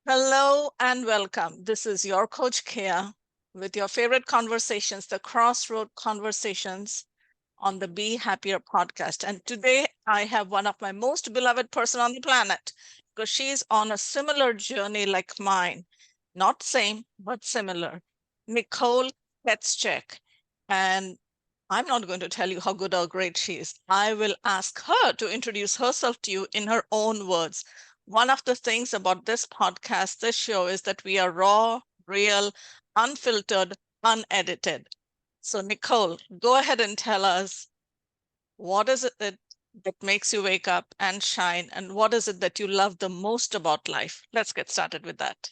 Hello and welcome. This is your coach Keya with your favorite conversations, the Crossroad conversations on the Be Happier podcast. And today I have one of my most beloved person on the planet because she's on a similar journey like mine. Not same, but similar. Nicole Petschek. And I'm not going to tell you how good or great she is. I will ask her to introduce herself to you in her own words. One of the things about this podcast, this show, is that we are raw, real, unfiltered, unedited. So, Nicole, go ahead and tell us what is it that makes you wake up and shine, and what is it that you love the most about life? Let's get started with that.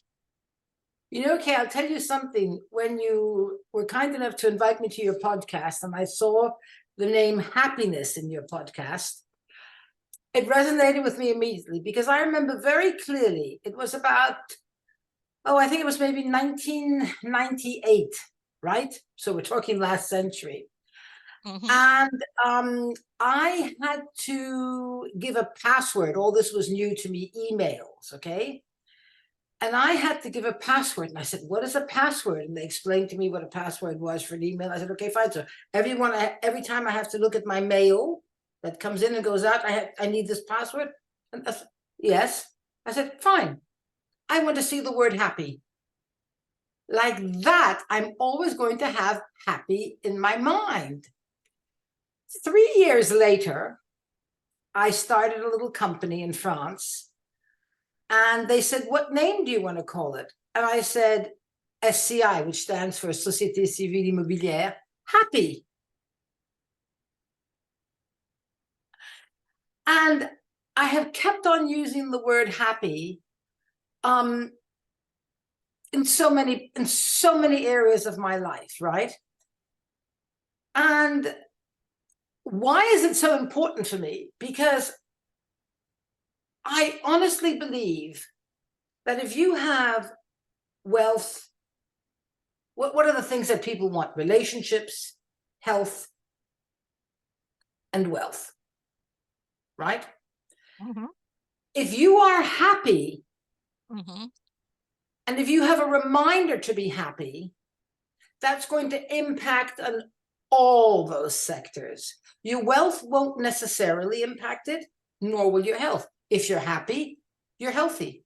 Kay, I'll tell you something. When you were kind enough to invite me to your podcast and I saw the name happiness in your podcast, it resonated with me immediately because I remember very clearly, it was about, I think it was maybe 1998, right? So we're talking last century. And I had to give a password. All this was new to me, emails, okay? And I had to give a password. And I said, what is a password? And they explained to me what a password was for an email. I said, okay, fine. So every time I have to look at my mail that comes in and goes out, I need this password. And I said, yes. I said, fine. I want to see the word happy. Like that, I'm always going to have happy in my mind. 3 years later, I started a little company in France. And they said, what name do you want to call it? And I said, SCI, which stands for Société Civile Immobilière, happy. And I have kept on using the word happy in so many areas of my life, right? And why is it so important for me? Because I honestly believe that if you have wealth, what are the things that people want? Relationships, health, and wealth, right? If you are happy, and if you have a reminder to be happy, that's going to impact on all those sectors. Your wealth won't necessarily impact it, nor will your health. If you're happy, you're healthy.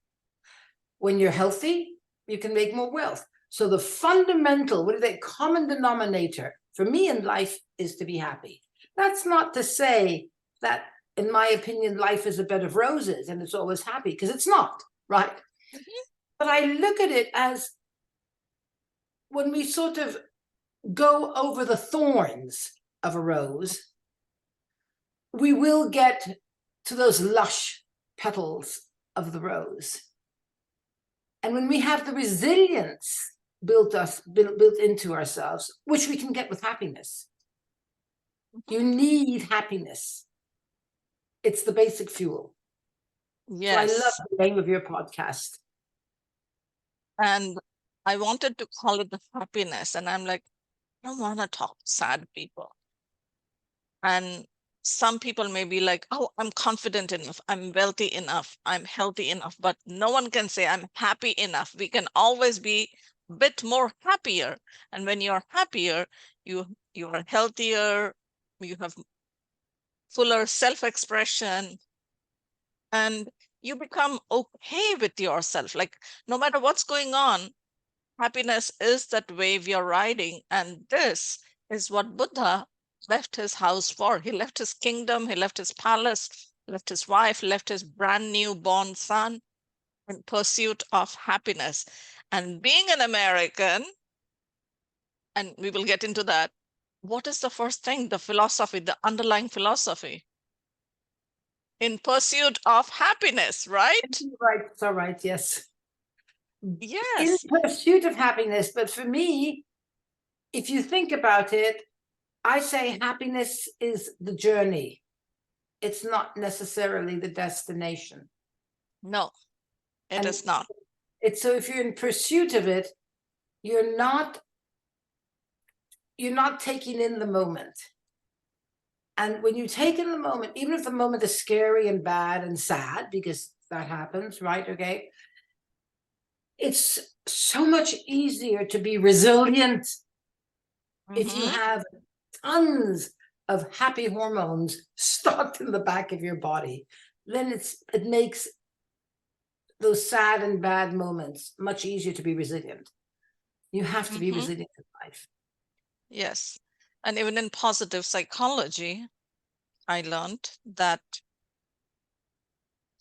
When you're healthy, you can make more wealth. So the fundamental, common denominator for me in life is to be happy. That's not to say that, in my opinion, life is a bed of roses and it's always happy, because it's not, right? But I look at it as when we sort of go over the thorns of a rose, we will get to those lush petals of the rose. And when we have the resilience built into ourselves, which we can get with happiness, you need happiness. It's the basic fuel. Yes. So I love the name of your podcast. And I wanted to call it the happiness. And I'm like, I don't want to talk to sad people. And some people may be like, oh, I'm confident enough, I'm wealthy enough, I'm healthy enough, but no one can say I'm happy enough. We can always be a bit more happier. And when you're happier, you are healthier, you have fuller self-expression, and you become okay with yourself. Like no matter what's going on, happiness is that wave you're riding. And this is what Buddha left his house for. He left his kingdom, he left his palace, left his wife, left his brand new born son in pursuit of happiness. And being an American, and we will get into that, what is the first thing? The philosophy, the underlying philosophy. In pursuit of happiness, right? Right, so right, yes. Yes. In pursuit of happiness. But for me, if you think about it, I say happiness is the journey. It's not necessarily the destination. No, it is not. It's so if you're in pursuit of it, you're not taking in the moment. And when you take in the moment, even if the moment is scary and bad and sad, because that happens, right? Okay. it's so much easier to be resilient if you have tons of happy hormones stocked in the back of your body. Then it makes those sad and bad moments much easier to be resilient. You have to be resilient in life. Yes. And even in positive psychology, I learned that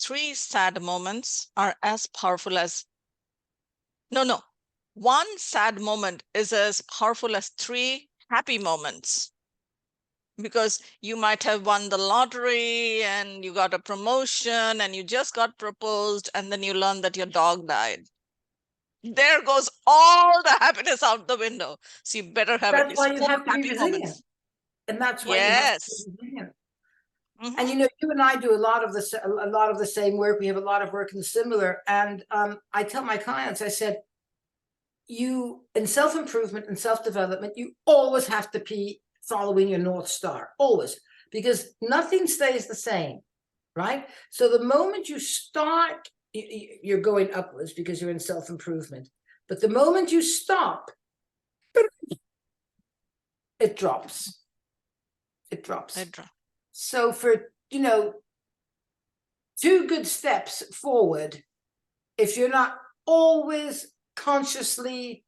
3 sad moments are as powerful as, no, 1 sad moment is as powerful as 3 happy moments. Because you might have won the lottery and you got a promotion and you just got proposed and then you learn that your dog died. There goes all the happiness out the window. So you better have at That's why least you 4 have to be happy resilient. moments. And that's why you have to be Yes. resilient. And you know, you and I do a lot of the same work. We have a lot of work in similar. And I tell my clients, I said, you in self-improvement and self-development, you always have to be following your North Star, always, because nothing stays the same, right? So the moment you start, you're going upwards because you're in self-improvement. But the moment you stop, it drops. It drops. So for, you know, 2 good steps forward, if you're not always consciously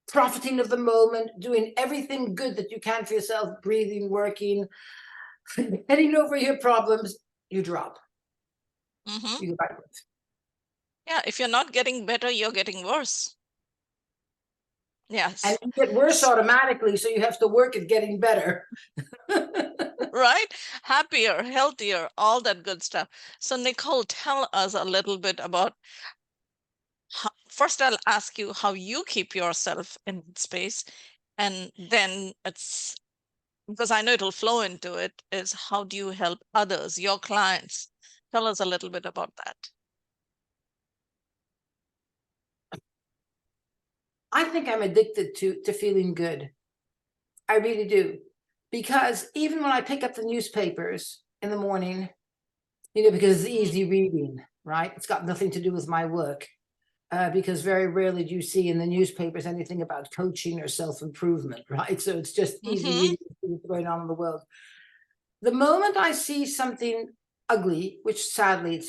profiting of the moment, doing everything good that you can for yourself, breathing, working, getting over your problems, you drop. You go backwards. Yeah, if you're not getting better, you're getting worse. Yes. And you get worse automatically, so you have to work at getting better. Right? Happier, healthier, all that good stuff. So Nicole, tell us a little bit about, first I'll ask you how you keep yourself in space. And then it's, because I know it'll flow into it, is how do you help others, your clients? Tell us a little bit about that. I think I'm addicted to feeling good. I really do. Because even when I pick up the newspapers in the morning, you know, because it's easy reading, right? It's got nothing to do with my work. Because very rarely do you see in the newspapers anything about coaching or self-improvement, right? So it's just easy reading what's going on in the world. The moment I see something ugly, which sadly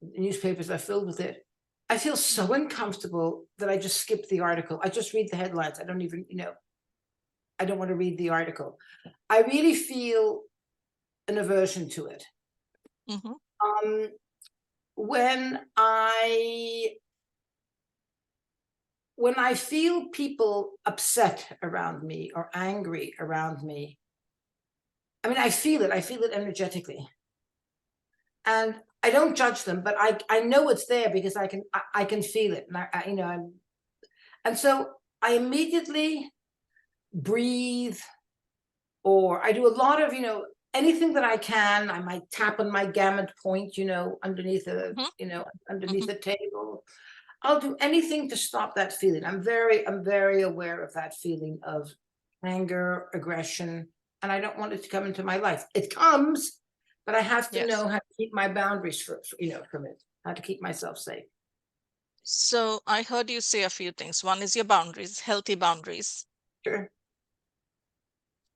newspapers are filled with it, I feel so uncomfortable that I just skip the article. I just read the headlines. I don't even, you know, I don't want to read the article. I really feel an aversion to it. When I feel people upset around me or angry around me, I mean, I feel it energetically. And I don't judge them, but I know it's there because I can feel it. And I you know, and so I immediately breathe, or I do a lot of, you know, anything that I can. I might tap on my gamut point, you know, underneath a, you know, underneath the table. I'll do anything to stop that feeling. I'm very aware of that feeling of anger, aggression, and I don't want it to come into my life. It comes, but I have to know how to keep my boundaries from it, how to keep myself safe. So I heard you say a few things. One is your boundaries, healthy boundaries. Sure.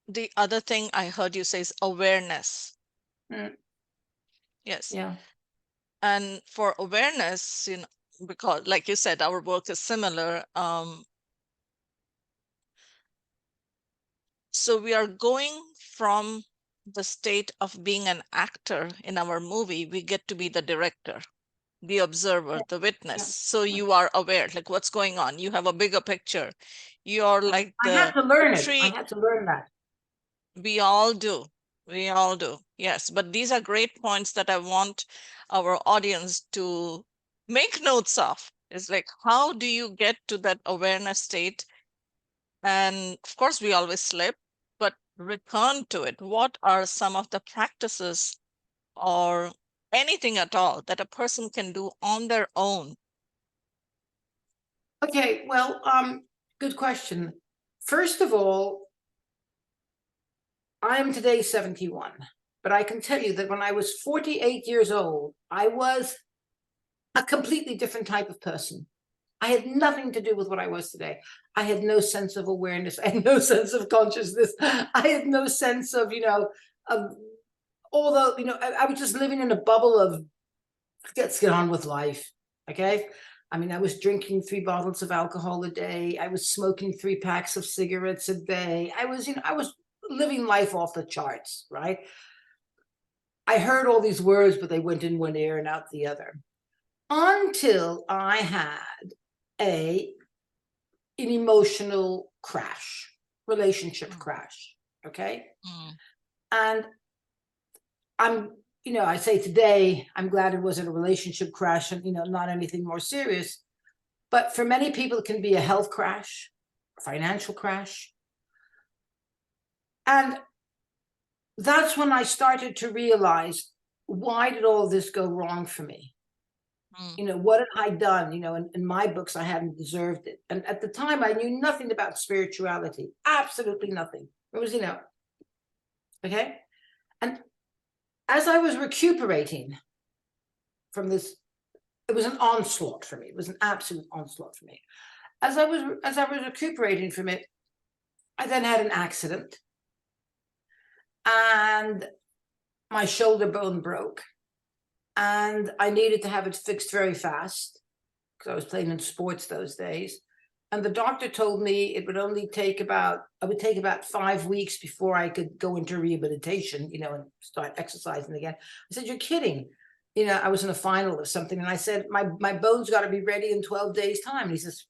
The other thing I heard you say is awareness. Yes. Yeah. And for awareness, you know, because like you said, our work is similar. So we are going from the state of being an actor in our movie, we get to be the director, the observer, the witness. So you are aware, like what's going on. You have a bigger picture. You're like I had to learn it. tree. I had to learn that. We all do. We all do. Yes. But these are great points that I want our audience to make notes of. It's like, how do you get to that awareness state? And of course, we always slip, but return to it. What are some of the practices or anything at all that a person can do on their own? Okay, well, good question. First of all, I am today 71, but I can tell you that when I was 48 years old, I was a completely different type of person. I had nothing to do with what I was today. I had no sense of awareness. I had no sense of consciousness. I had no sense of, of all the, I was just living in a bubble of let's get on with life. Okay. I mean, I was drinking 3 bottles of alcohol a day. I was smoking 3 packs of cigarettes a day. I was living life off the charts, right? I heard all these words, but they went in one ear and out the other. Until I had an emotional crash, relationship crash. Okay. And I say today, I'm glad it wasn't a relationship crash and, not anything more serious. But for many people, it can be a health crash, a financial crash. And that's when I started to realize, why did all this go wrong for me? What had I done? In my books, I hadn't deserved it. And at the time, I knew nothing about spirituality, absolutely nothing. It was, okay. And as I was recuperating from this, it was an onslaught for me. It was an absolute onslaught for me. As I was recuperating from it, I then had an accident and my shoulder bone broke. And I needed to have it fixed very fast because I was playing in sports those days. And the doctor told me it would take about 5 weeks before I could go into rehabilitation, and start exercising again. I said, you're kidding. I was in a final or something. And I said, my bones got to be ready in 12 days time. And he says,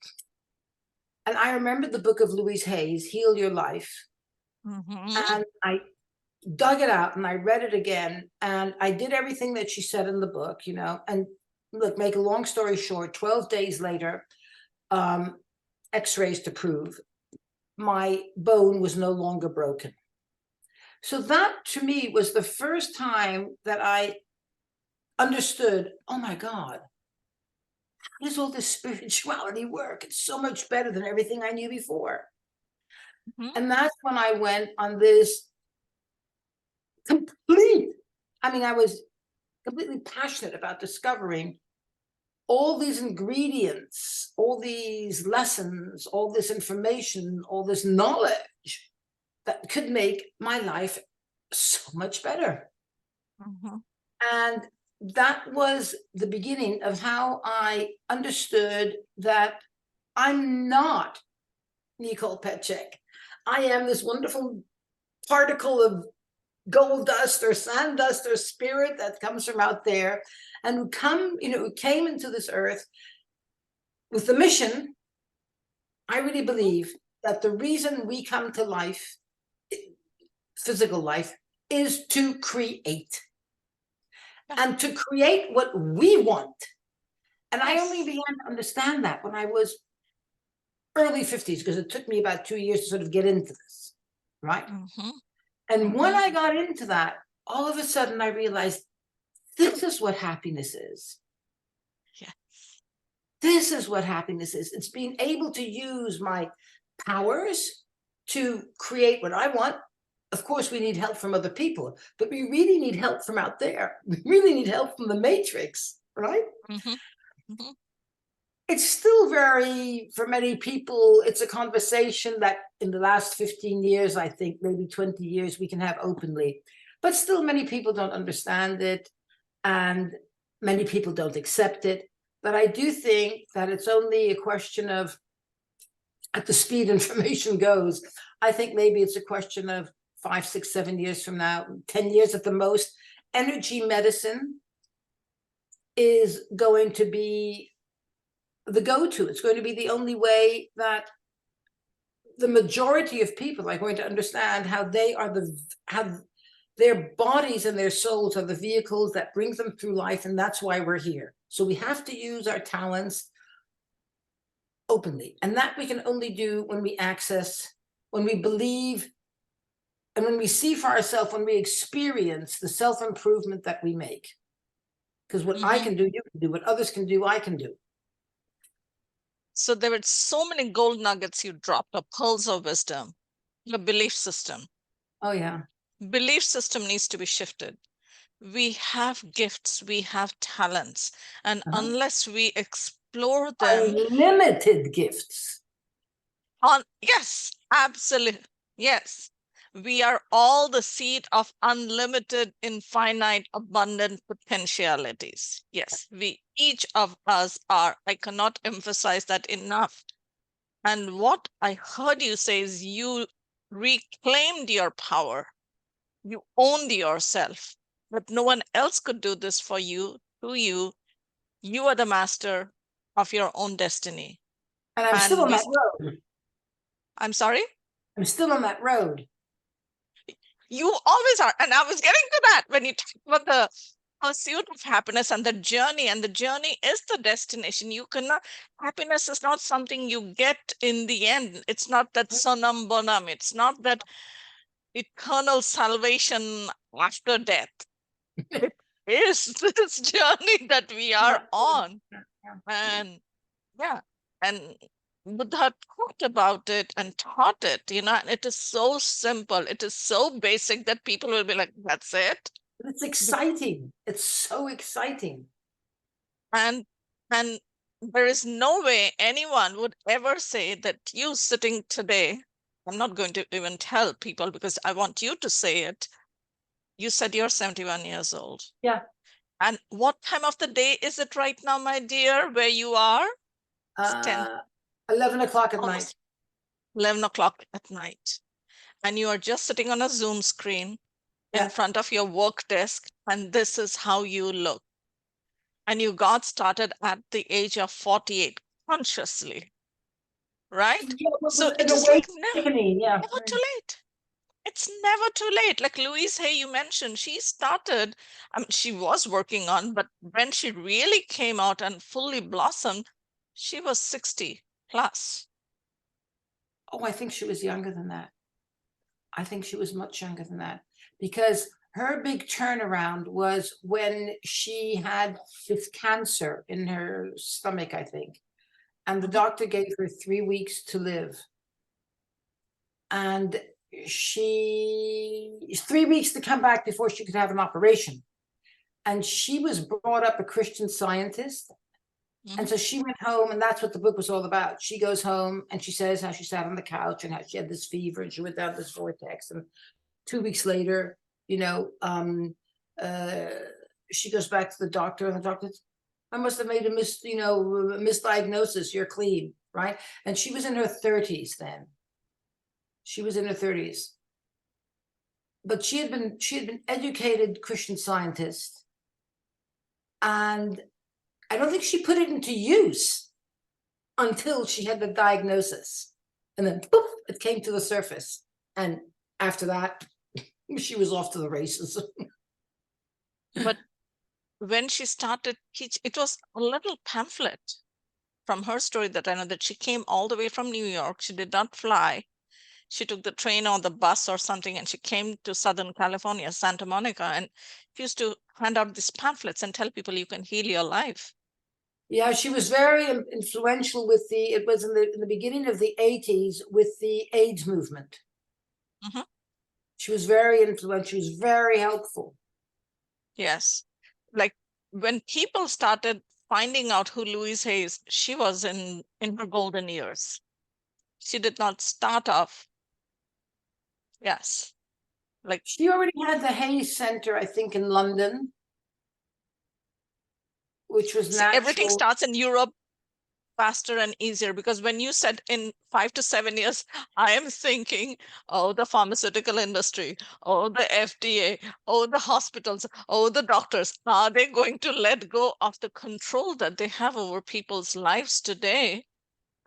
and I remembered the book of Louise Hay's, Heal Your Life. And I dug it out and I read it again. And I did everything that she said in the book, and look, make a long story short, 12 days later, x-rays to prove my bone was no longer broken. So that to me was the first time that I understood, oh my God, how does all this spirituality work? It's so much better than everything I knew before. And that's when I went on this I was completely passionate about discovering all these ingredients, all these lessons, all this information, all this knowledge that could make my life so much better. And that was the beginning of how I understood that I'm not Nicole Petschek. I am this wonderful particle of gold dust or sand dust or spirit that comes from out there and who came into this earth with the mission. I really believe that the reason we come to life, physical life, is to create and to create what we want. And I only began to understand that when I was early 50s, because it took me about 2 years to sort of get into this, right? And when I got into that, all of a sudden I realized this is what happiness is. Yes. This is what happiness is. It's being able to use my powers to create what I want. Of course, we need help from other people, but we really need help from out there. We really need help from the matrix, right? It's still for many people, it's a conversation that in the last 15 years, I think maybe 20 years, we can have openly. But still many people don't understand it and many people don't accept it. But I do think that it's only a question of, at the speed information goes, I think maybe it's a question of 5, 6, 7 years from now, 10 years at the most, energy medicine is going to be the go-to. It's going to be the only way that the majority of people are going to understand how their bodies and their souls are the vehicles that bring them through life, and that's why we're here. So we have to use our talents openly, and that we can only do when we access, when we believe, and when we see for ourselves, when we experience the self-improvement that we make. Because what I can do, you can do. What others can do, I can do. So there were so many gold nuggets you dropped, or pearls of wisdom. The belief system. Oh, yeah. Belief system needs to be shifted. We have gifts, we have talents, and unless we explore them, Unlimited gifts. yes, absolutely, yes, we are all the seed of unlimited, infinite, abundant potentialities. Yes, we, each of us are. I cannot emphasize that enough. And what I heard you say is you reclaimed your power. You owned yourself, but no one else could do this for you, to you. You are the master of your own destiny. And I'm still And on that road. I'm sorry? I'm still on that road. You always are. And I was getting to that when you talk about the pursuit of happiness and the journey is the destination. You cannot, happiness is not something you get in the end. It's not that sonam bonum. It's not that eternal salvation after death. It is this journey that we are on. And yeah, and Buddha talked about it and taught it, and it is so simple. It is so basic that people will be like, that's it. It's exciting. It's so exciting. And and there is no way anyone would ever say that you sitting today, I'm not going to even tell people because I want you to say it. You said you're 71 years old. Yeah. And what time of the day is it right now, my dear, where you are? 11 o'clock at night. 11 o'clock at night. And you are just sitting on a Zoom screen in front of your work desk, and this is how you look. And you got started at the age of 48 consciously, right? Yeah, well, So it an is like awakening, yeah. never too late. It's never too late. Like Louise Hay, you mentioned, she started, she was working on, but when she really came out and fully blossomed, she was 60 plus. Oh, I think she was younger than that. I think she was much younger than that, because her big turnaround was when she had this cancer in her stomach, I think. And the doctor gave her 3 weeks to live. And 3 weeks to come back before she could have an operation. And she was brought up a Christian Scientist. And so she went home, and that's what the book was all about. She goes home and she says how she sat on the couch and how she had this fever and she went down this vortex. And 2 weeks later, she goes back to the doctor, and the doctor says, I must have made a misdiagnosis. You're clean, right? And she was in her 30s then. She was in her 30s. But she had been educated Christian Scientist. And I don't think she put it into use until she had the diagnosis. And then poof, it came to the surface. And after that, she was off to the races. But when she started teaching, it was a little pamphlet from her story that I know, that she came all the way from New York. She did not fly. She took the train or the bus or something, and she came to Southern California, Santa Monica, and she used to hand out these pamphlets and tell people you can heal your life. Yeah, she was very influential with it was in the beginning of the 80s with the AIDS movement. She was very influential. She was very helpful. Yes. Like when people started finding out who Louise Hay is, she was in her golden years. She did not start off. Yes. Like she already had the Hay Center, I think, in London, which was natural. Everything starts in Europe faster and easier, because when you said in 5 to 7 years, I am thinking, oh, the pharmaceutical industry, oh, the FDA, oh, the hospitals, oh, the doctors, are they going to let go of the control that they have over people's lives today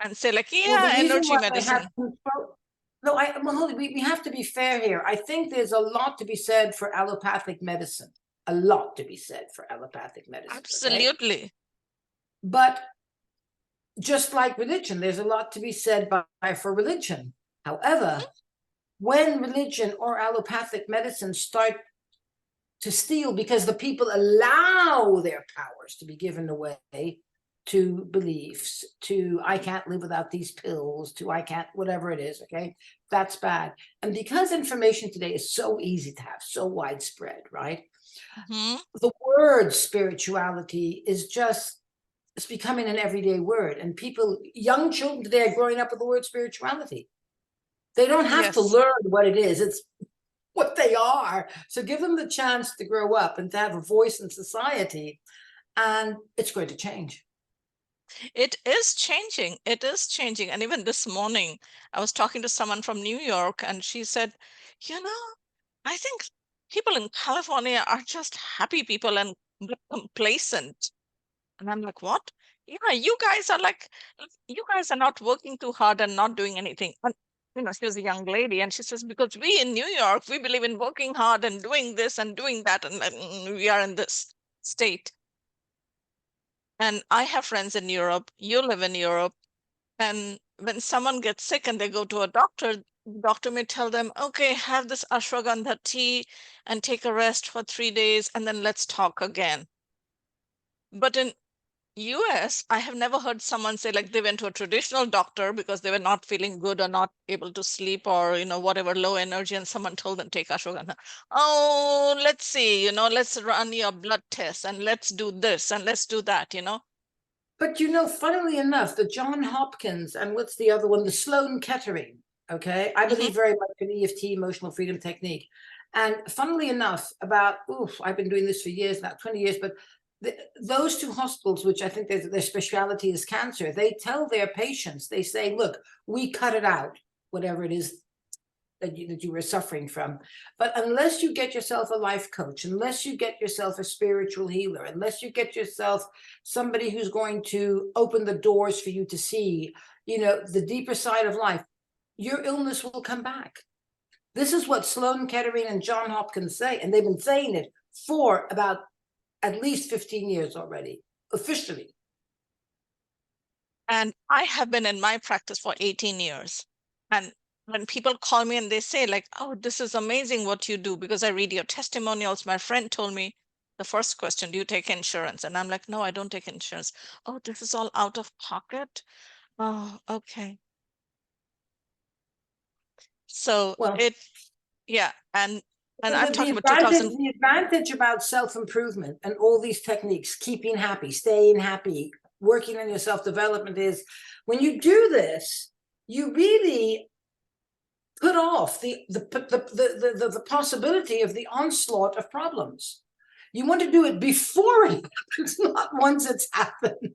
and say like, yeah, energy medicine? No, we have to be fair here. I think there's a lot to be said for allopathic medicine. A lot to be said for allopathic medicine. Absolutely. Okay? But just like religion, there's a lot to be said for religion. However, when religion or allopathic medicine start to steal because the people allow their powers to be given away to beliefs, to I can't live without these pills, to I can't, whatever it is, okay? That's bad. And because information today is so easy to have, so widespread, right? Mhm. The word spirituality is just, it's becoming an everyday word. And people, young children today are growing up with the word spirituality. They don't have to Yes. learn what it is. It's what they are. So give them the chance to grow up and to have a voice in society, and it's going to change. It is changing. It is changing. And even this morning, I was talking to someone from New York, and she said, you know, I think people in California are just happy people and complacent. And I'm like, what? Yeah, you guys are like, you guys are not working too hard and not doing anything. And, she was a young lady, and she says, because we in New York, we believe in working hard and doing this and doing that, and we are in this state. And I have friends in Europe, you live in Europe, and when someone gets sick and they go to a doctor, the doctor may tell them, okay, have this ashwagandha tea and take a rest for 3 days, and then let's talk again. But in US, I have never heard someone say like they went to a traditional doctor because they were not feeling good or not able to sleep or, whatever, low energy, and someone told them take ashwagandha. Oh, let's see, let's run your blood test and let's do this and let's do that. But funnily enough, the John Hopkins and what's the other one, the Sloan Kettering, okay? I believe very much in EFT, emotional freedom technique. And funnily enough, I've been doing this for years now, 20 years, but those two hospitals, which I think their specialty is cancer, they tell their patients, they say, look, we cut it out, whatever it is that you were suffering from. But unless you get yourself a life coach, unless you get yourself a spiritual healer, unless you get yourself somebody who's going to open the doors for you to see, the deeper side of life, your illness will come back. This is what Sloan Kettering and John Hopkins say, and they've been saying it for about at least 15 years already, officially. And I have been in my practice for 18 years. And when people call me and they say like, oh, this is amazing what you do, because I read your testimonials. My friend told me the first question, do you take insurance? And I'm like, no, I don't take insurance. Oh, this is all out of pocket? Oh, okay. So Well, yeah. And I'm talking the about 2000. advantage about self-improvement and all these techniques, keeping happy, staying happy, working on your self-development, is when you do this, you really put off the possibility of the onslaught of problems. You want to do it before it happens, not once it's happened.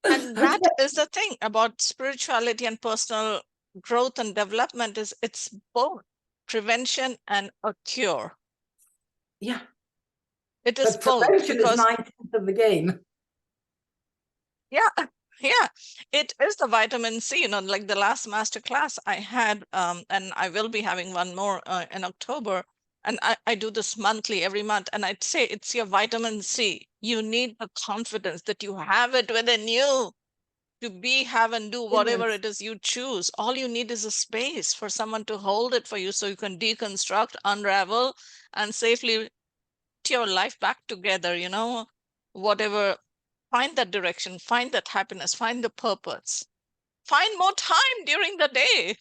And that is the thing about spirituality and personal growth and development, is it's both prevention and a cure. Yeah. It is But both, prevention is because 9/10 of the game. yeah, it is the vitamin C. Like the last master class I had, and I will be having one more in October. And I do this monthly, every month, and I'd say it's your vitamin C. You need the confidence that you have it within you to have and do whatever it is you choose. All you need is a space for someone to hold it for you so you can deconstruct, unravel, and safely put your life back together, whatever. Find that direction, find that happiness, find the purpose, find more time during the day.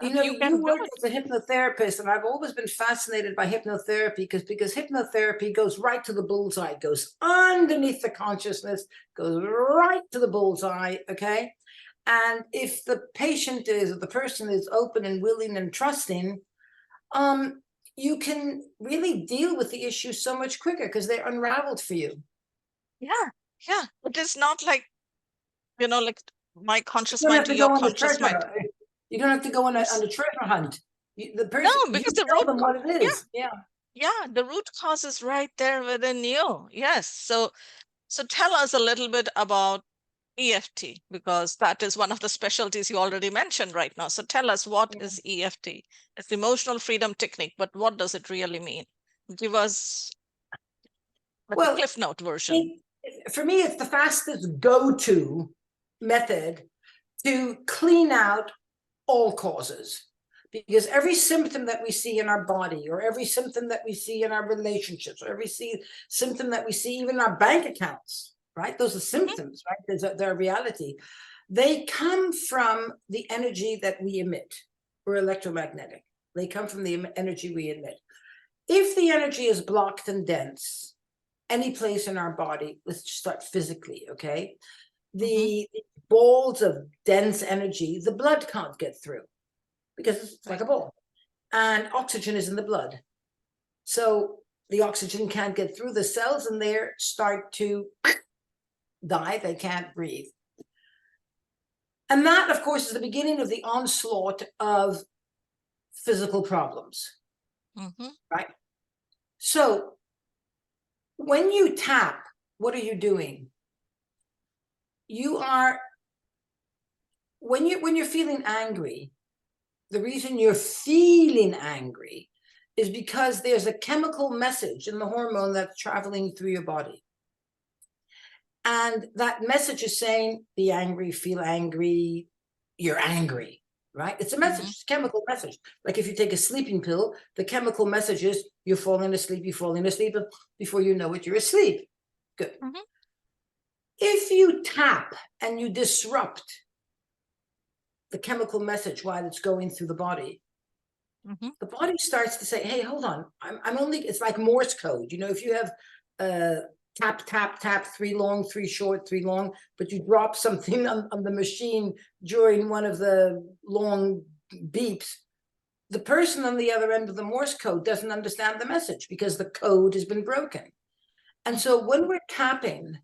You You can do work it. as a hypnotherapist, and I've always been fascinated by hypnotherapy because hypnotherapy goes right to the bullseye, goes underneath the consciousness, goes right to the bullseye, okay? And if the patient is, or the person is open and willing and trusting, you can really deal with the issue so much quicker because they're unraveled for you. Yeah. It is not like, like my conscious You don't mind have to to your go on the conscious mind. treasure. You don't have to go on a treasure hunt. The No, person, you because the tell them what it is. Yeah. the root cause is right there within you. Yes. So tell us a little bit about EFT, because that is one of the specialties you already mentioned right now. So tell us, what is EFT? It's emotional freedom technique, but what does it really mean? Give us like a Well, cliff note version. for me, it's the fastest go-to method to clean out all causes. Because every symptom that we see in our body, or every symptom that we see in our relationships, or every symptom that we see even in our bank accounts, right? Those are symptoms, right? They're a reality. They come from the energy that we emit. We're electromagnetic. They come from the energy we emit. If the energy is blocked and dense, any place in our body, let's just start physically, okay? The balls of dense energy, the blood can't get through because it's like a ball. And oxygen is in the blood. So the oxygen can't get through. The cells in there start to die. They can't breathe. And that, of course, is the beginning of the onslaught of physical problems, right? So when you tap, what are you doing? You are, when you're feeling angry, the reason you're feeling angry is because there's a chemical message in the hormone that's traveling through your body. And that message is saying, be angry, feel angry, you're angry, right? It's a message, it's a chemical message. Like if you take a sleeping pill, the chemical message is you're falling asleep, and before you know it, you're asleep. Good. If you tap and you disrupt the chemical message while it's going through the body, the body starts to say, hey, hold on, I'm only, it's like Morse code. You know, if you have tap, tap, tap, 3 long, 3 short, 3 long, but you drop something on the machine during one of the long beeps, the person on the other end of the Morse code doesn't understand the message because the code has been broken. And so when we're tapping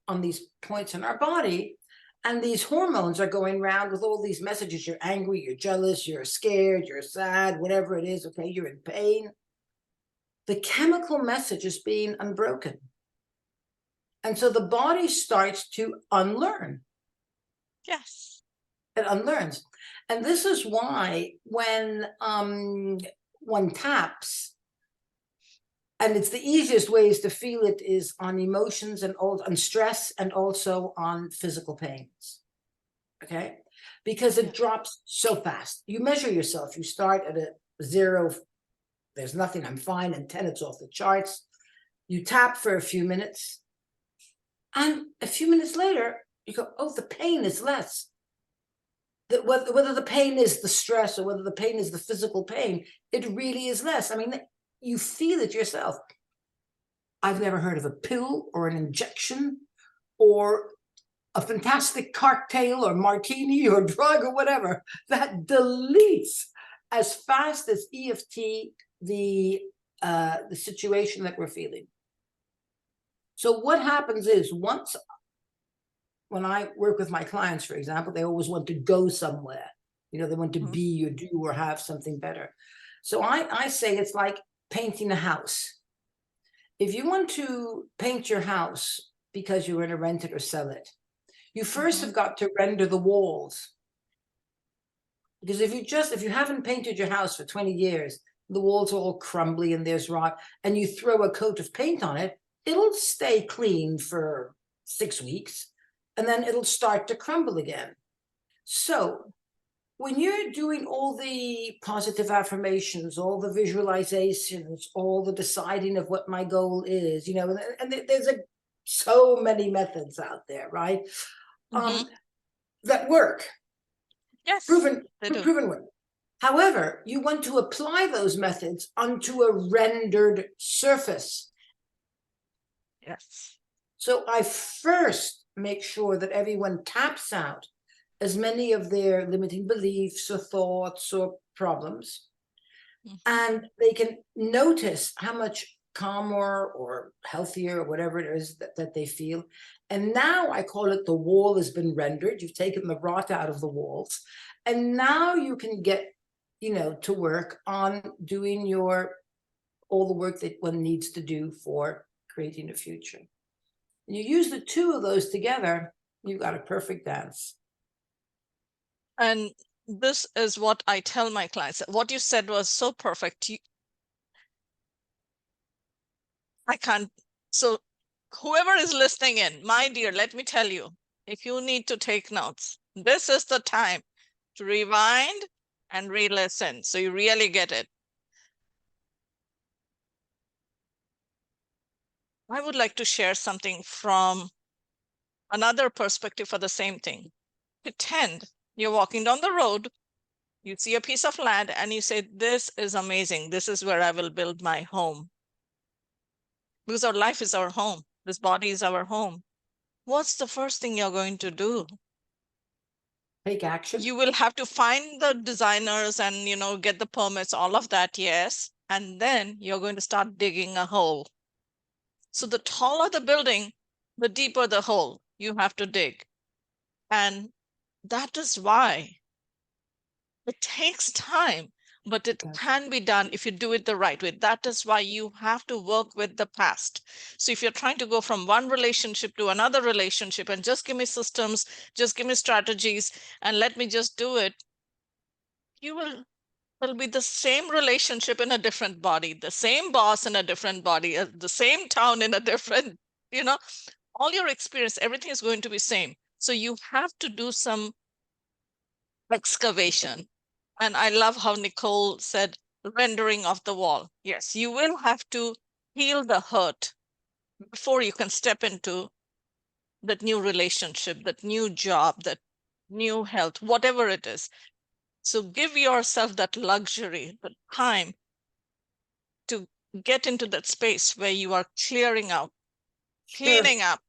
on these points in our body, and these hormones are going around with all these messages, you're angry, you're jealous, you're scared, you're sad, whatever it is, okay, you're in pain. The chemical message is being unbroken. And so the body starts to unlearn. Yes. It unlearns. And this is why when one taps, and it's the easiest ways to feel it is on emotions and on stress and also on physical pains, okay? Because it drops so fast. You measure yourself, you start at a 0, there's nothing, I'm fine, and 10, it's off the charts. You tap for a few minutes, and a few minutes later, you go, oh, the pain is less. Whether the pain is the stress or whether the pain is the physical pain, it really is less. I mean, you feel it yourself. I've never heard of a pill or an injection or a fantastic cocktail or martini or drug or whatever that deletes as fast as EFT the situation that we're feeling. So what happens is when I work with my clients, for example, they always want to go somewhere. You know, they want to be or do or have something better. So I say it's like painting a house. If you want to paint your house because you want to rent it or sell it, you first have got to render the walls. Because if you haven't painted your house for 20 years, the walls are all crumbly and there's rot, and you throw a coat of paint on it, it'll stay clean for 6 weeks, and then it'll start to crumble again. So when you're doing all the positive affirmations, all the visualizations, all the deciding of what my goal is, you know, and there's so many methods out there, right? That work. Yes, proven work. However, you want to apply those methods onto a rendered surface. Yes. So I first make sure that everyone taps out as many of their limiting beliefs or thoughts or problems, and they can notice how much calmer or healthier or whatever it is that they feel. And now I call it the wall has been rendered. You've taken the rot out of the walls, and now you can get, you know, to work on doing all the work that one needs to do for creating a future. And you use the two of those together, you've got a perfect dance. And this is what I tell my clients. What you said was so perfect. I can't. So whoever is listening in, my dear, let me tell you, if you need to take notes, this is the time to rewind and re-listen so you really get it. I would like to share something from another perspective for the same thing. Pretend you're walking down the road You see a piece of land and you say, this is amazing. This is where I will build my home. Because our life is our home. This body is our home. What's the first thing you're going to do? Take action. You will have to find the designers and, get the permits, all of that, yes. And then you're going to start digging a hole. So the taller the building, the deeper the hole you have to dig. And that is why it takes time, but it can be done if you do it the right way. That is why you have to work with the past. So if you're trying to go from one relationship to another relationship and just give me systems, just give me strategies, and let me just do it, it'll be the same relationship in a different body, the same boss in a different body, the same town in a different, all your experience, everything is going to be same. So you have to do some excavation. And I love how Nicole said, rendering of the wall. Yes, you will have to heal the hurt before you can step into that new relationship, that new job, that new health, whatever it is. So give yourself that luxury, the time to get into that space where you are clearing out, cleaning up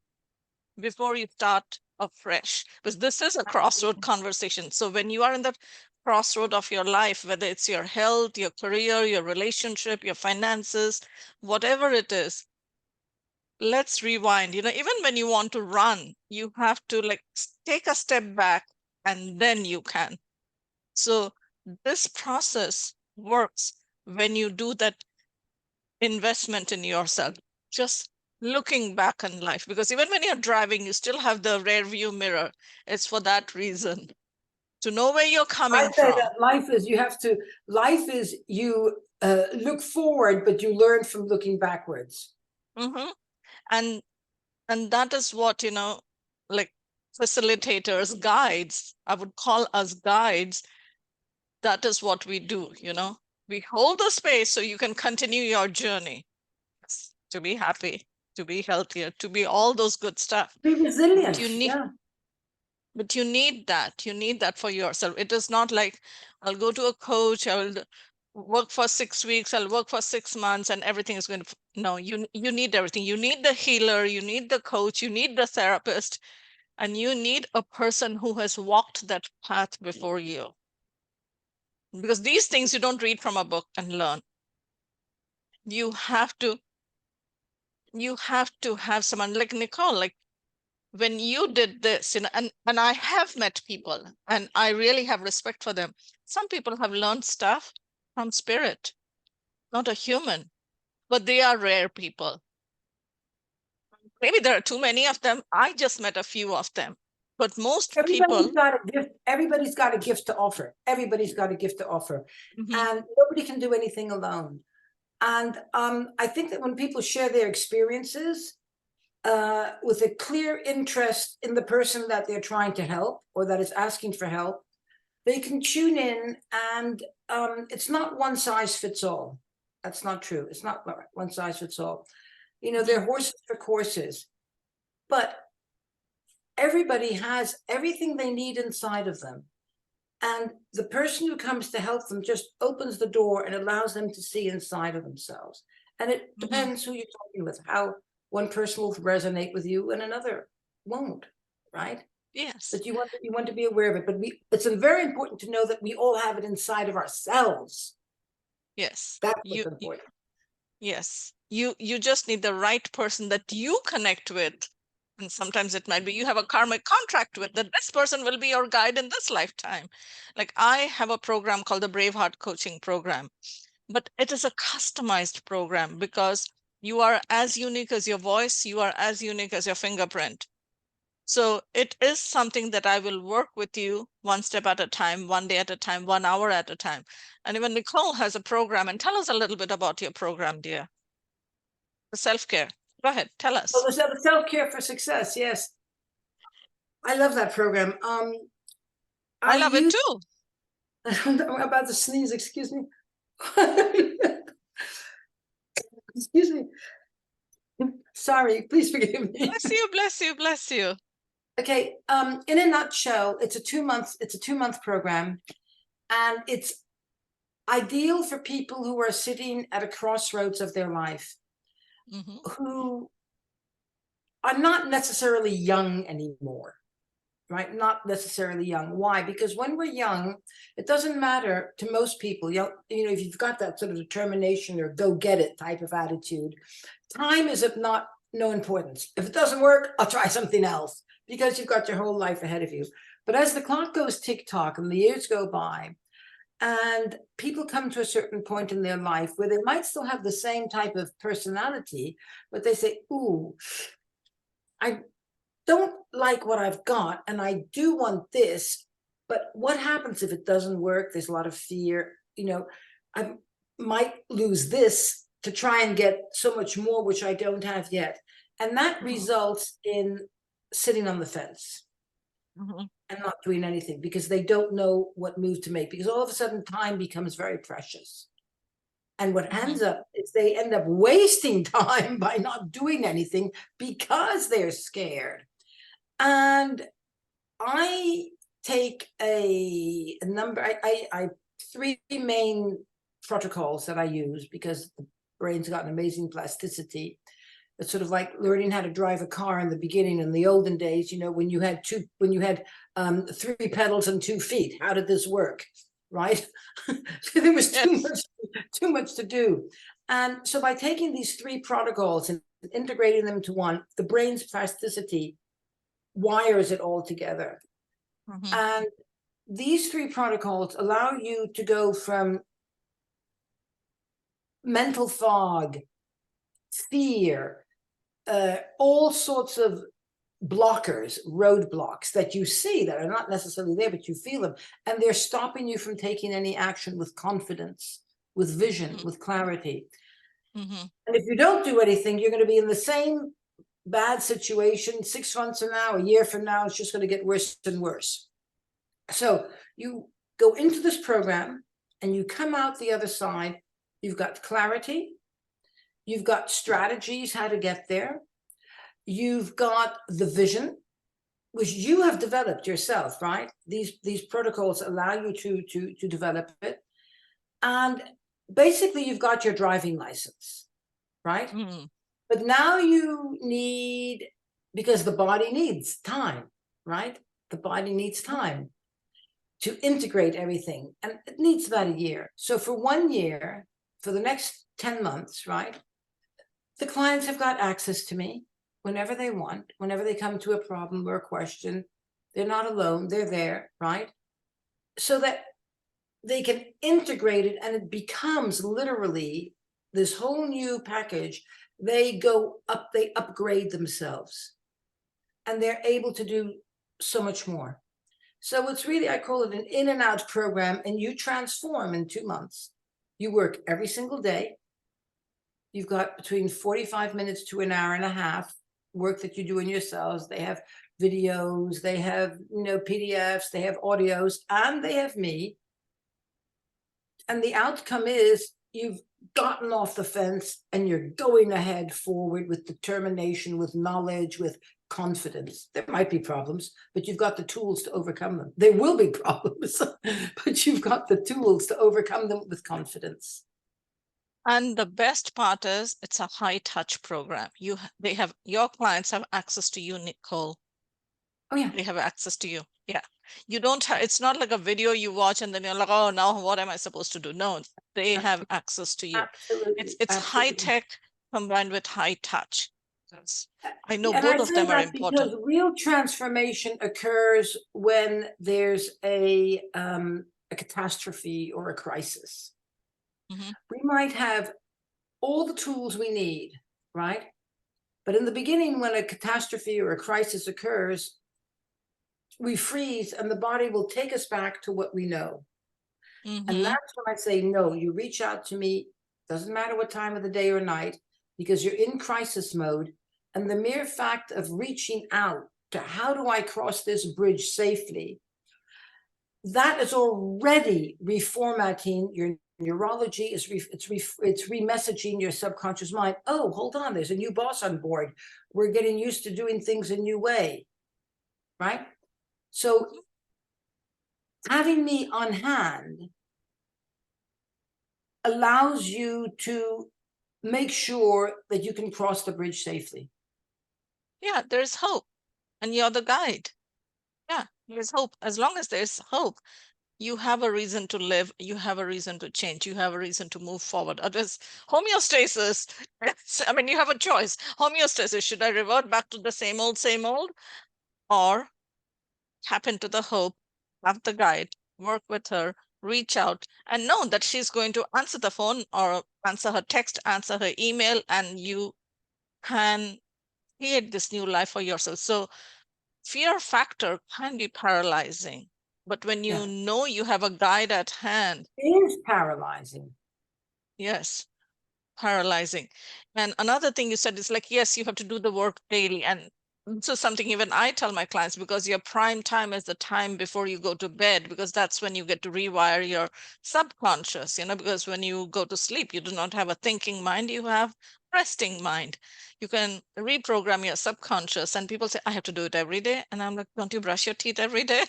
before you start afresh. Because this is a crossroad conversation. So when you are in that crossroad of your life, whether it's your health, your career, your relationship, your finances, whatever it is, let's rewind. Even when you want to run, you have to take a step back and then you can. So this process works when you do that investment in yourself, just looking back in life, because even when you're driving, you still have the rear view mirror. It's for that reason, to know where you're coming I say from. that life is you look forward, but you learn from looking backwards. And that is what, like facilitators, guides, I would call us guides. That is what we do, we hold the space so you can continue your journey to be happy, to be healthier, to be all those good stuff. Be resilient. But you need that. You need that for yourself. It is not like I'll go to a coach, I will work for 6 weeks, I'll work for 6 months, and everything is going to. No, you need everything. You need the healer, you need the coach, you need the therapist, and you need a person who has walked that path before you. Because these things you don't read from a book and learn. You have to have someone like Nicole, like when you did this, and I have met people and I really have respect for them. Some people have learned stuff from spirit, not a human, but they are rare people. Maybe there are too many of them. I just met a few of them, but most people. Everybody's got a gift to offer. Everybody's got a gift to offer. And nobody can do anything alone. And I think that when people share their experiences, with a clear interest in the person that they're trying to help or that is asking for help, they can tune in, and it's not one size fits all. That's not true. It's not one size fits all. They're horses for courses, but everybody has everything they need inside of them. And the person who comes to help them just opens the door and allows them to see inside of themselves. And it depends who you're talking with, how one person will resonate with you and another won't, right? Yes. But you want to be aware of it. But it's very important to know that we all have it inside of ourselves. Yes. That's what's important. Yes. You just need the right person that you connect with. And sometimes it might be you have a karmic contract with that this person will be your guide in this lifetime. Like I have a program called the Braveheart Coaching Program, but it is a customized program because you are as unique as your voice, you are as unique as your fingerprint. So it is something that I will work with you one step at a time, one day at a time, 1 hour at a time. And even Nicole has a program. And tell us a little bit about your program, dear. The self-care. Go ahead, tell us. Well, the self-care for success, yes. I love that program. I love it too. I'm about to sneeze, excuse me. Excuse me. Sorry, please forgive me. Bless you, bless you, bless you. Okay, in a nutshell, it's a 2-month program. And it's ideal for people who are sitting at a crossroads of their life, who are not necessarily young anymore, right? Not necessarily young. Why? Because when we're young, it doesn't matter to most people. You know, if you've got that sort of determination or go get it type of attitude, time is of no importance. If it doesn't work, I'll try something else, because you've got your whole life ahead of you. But as the clock goes tick-tock and the years go by, and people come to a certain point in their life where they might still have the same type of personality, but they say, ooh, I don't like what I've got, and I do want this, but what happens if it doesn't work? There's a lot of fear. I might lose this to try and get so much more, which I don't have yet. And that results in sitting on the fence and not doing anything, because they don't know what move to make, because all of a sudden time becomes very precious. And what ends up is they end up wasting time by not doing anything because they're scared. And I take a number, I 3 main protocols that I use, because the brain's got an amazing plasticity. It's sort of like learning how to drive a car in the beginning. In the olden days, when you had 3 pedals and 2 feet, how did this work? Right? There was too much to do. And so by taking these 3 protocols and integrating them into one, the brain's plasticity wires it all together. And these 3 protocols allow you to go from mental fog, fear, all sorts of blockers, roadblocks that you see that are not necessarily there, but you feel them, and they're stopping you from taking any action with confidence, with vision, with clarity. And if you don't do anything, you're going to be in the same bad situation 6 months from now, a year from now. It's just going to get worse and worse. So you go into this program and you come out the other side. You've got clarity. You've got strategies how to get there. You've got the vision, which you have developed yourself, right? These protocols allow you to develop it. And basically you've got your driving license, right? But now you need, because the body needs time, right? The body needs time to integrate everything, and it needs about a year. So for 1 year, for the next 10 months, right, the clients have got access to me whenever they want, whenever they come to a problem or a question. They're not alone, they're there, right? So that they can integrate it, and it becomes literally this whole new package. They go up, they upgrade themselves, and they're able to do so much more. So it's really, I call it an in and out program, and you transform in 2 months. You work every single day. You've got between 45 minutes to an hour and a half work that you do in yourselves. They have videos, they have PDFs, they have audios, and they have me. And the outcome is you've gotten off the fence and you're going ahead forward with determination, with knowledge, with confidence. There might be problems, but you've got the tools to overcome them. There will be problems, but you've got the tools to overcome them with confidence. And the best part is it's a high touch program. Your clients have access to you, Nicole. Oh yeah. They have access to you. Yeah. You don't have, it's not like a video you watch and then you're like, oh, now what am I supposed to do? No, they have access to you. Absolutely. It's high tech combined with high touch. I know And both I of say them are that important. because real transformation occurs when there's a catastrophe or a crisis. We might have all the tools we need, right? But in the beginning, when a catastrophe or a crisis occurs, we freeze, and the body will take us back to what we know. And that's when I say, no, you reach out to me, doesn't matter what time of the day or night, because you're in crisis mode. And the mere fact of reaching out to how do I cross this bridge safely, that is already reformatting your neurology. It's remessaging your subconscious mind. Oh, hold on, there's a new boss on board. We're getting used to doing things a new way, right? So having me on hand allows you to make sure that you can cross the bridge safely. Yeah, there's hope, and you're the guide. Yeah, there's hope. As long as there's hope, you have a reason to live, you have a reason to change, you have a reason to move forward. Otherwise, homeostasis, I mean, you have a choice. Homeostasis, should I revert back to the same old, or tap into the hope, have the guide, work with her, reach out, and know that she's going to answer the phone or answer her text, answer her email, and you can create this new life for yourself. So fear factor can be paralyzing, but when you know you have a guide at hand, it is paralyzing. yes, paralyzing. And another thing you said is like, yes, you have to do the work daily. And so something even I tell my clients, because your prime time is the time before you go to bed, because that's when you get to rewire your subconscious, because when you go to sleep, you do not have a thinking mind, you have resting mind. You can reprogram your subconscious. And people say, I have to do it every day. And I'm like, don't you brush your teeth every day?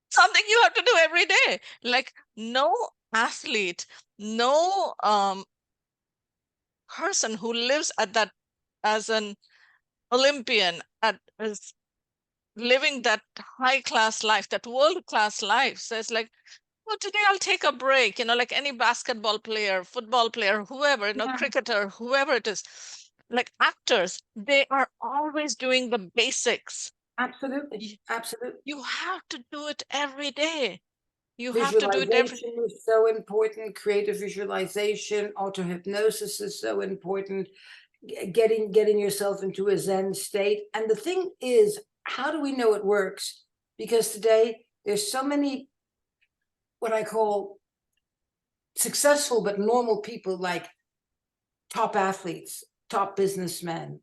Something you have to do every day. Like no athlete, no person who lives at that as an Olympian, as living that high class life, that world class life, says like, well, today I'll take a break, like any basketball player, football player, whoever, cricketer, whoever it is, like actors, they are always doing the basics. Absolutely. Absolutely. You have to do it every day. You have to do it Visualization is so important. Creative visualization, auto-hypnosis is so important. Getting yourself into a Zen state. And the thing is, how do we know it works? Because today there's so many what I call successful but normal people, like top athletes, top businessmen,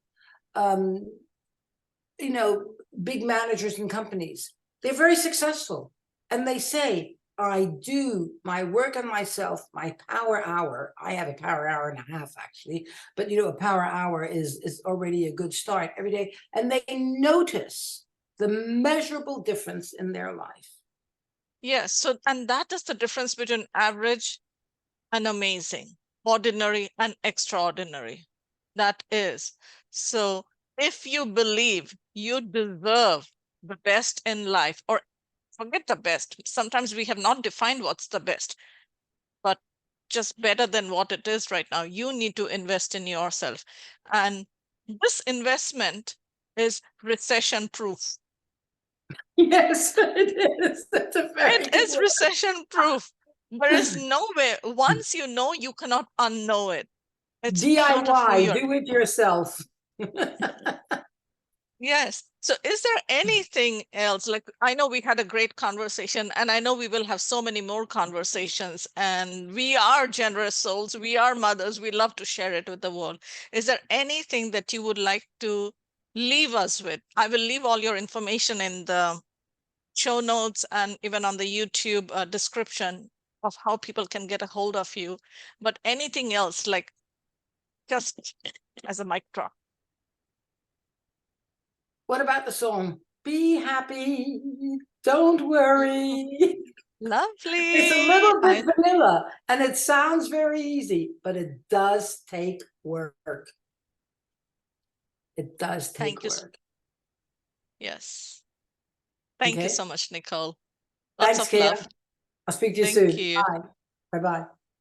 big managers in companies. They're very successful. And they say, I do my work on myself, my power hour. I have a power hour and a half, actually. But, a power hour is already a good start every day. And they notice the measurable difference in their life. Yes. So, and that is the difference between average and amazing, ordinary and extraordinary. That is. So if you believe you deserve the best in life, or forget the best, sometimes we have not defined what's the best, but just better than what it is right now, you need to invest in yourself. And this investment is recession proof. Yes, it is. That's a very It good is word. recession proof. There is no way. Once you know, you cannot unknow it. It's part of who you DIY, are. do it yourself. Yes. So is there anything else? Like, I know we had a great conversation, and I know we will have so many more conversations, and we are generous souls. We are mothers. We love to share it with the world. Is there anything that you would like to leave us with? I will leave all your information in the show notes and even on the YouTube description of how people can get a hold of you. But anything else, like just as a mic drop? What about the song? Be happy, don't worry. Lovely. It's a little bit vanilla and it sounds very easy, but it does take work. It does take work. Yes. Thank you so much, Nicole. Lots Thanks, of Keya. love. I'll speak to you Thank soon. you. Bye. Bye-bye.